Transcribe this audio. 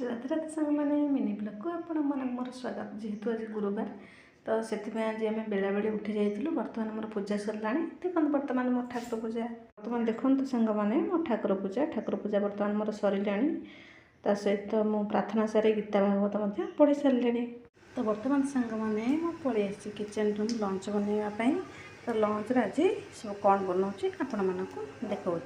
राधे राधे सांग मैंने mini blog को आपण मन मोर स्वागत। जेहेतु आज गुरुवार तो से आज आम बेला बेली उठी जाइलु। बर्तमान मोर पूजा सरला। देखो बर्तमान मोर ठाकुर पूजा बर्तमान देखो सांग मैंने मो ठाकुर पूजा बर्तमान मोर सरला। ता सहित मु प्रार्थना सारे गीता भागवत पढ़ी सारे। तो बर्तमान सांग मैंने पलि आसी किचन रूम लंच बनवाई। तो लंच आज सब कौन बनाऊँ आपण मानक देखा।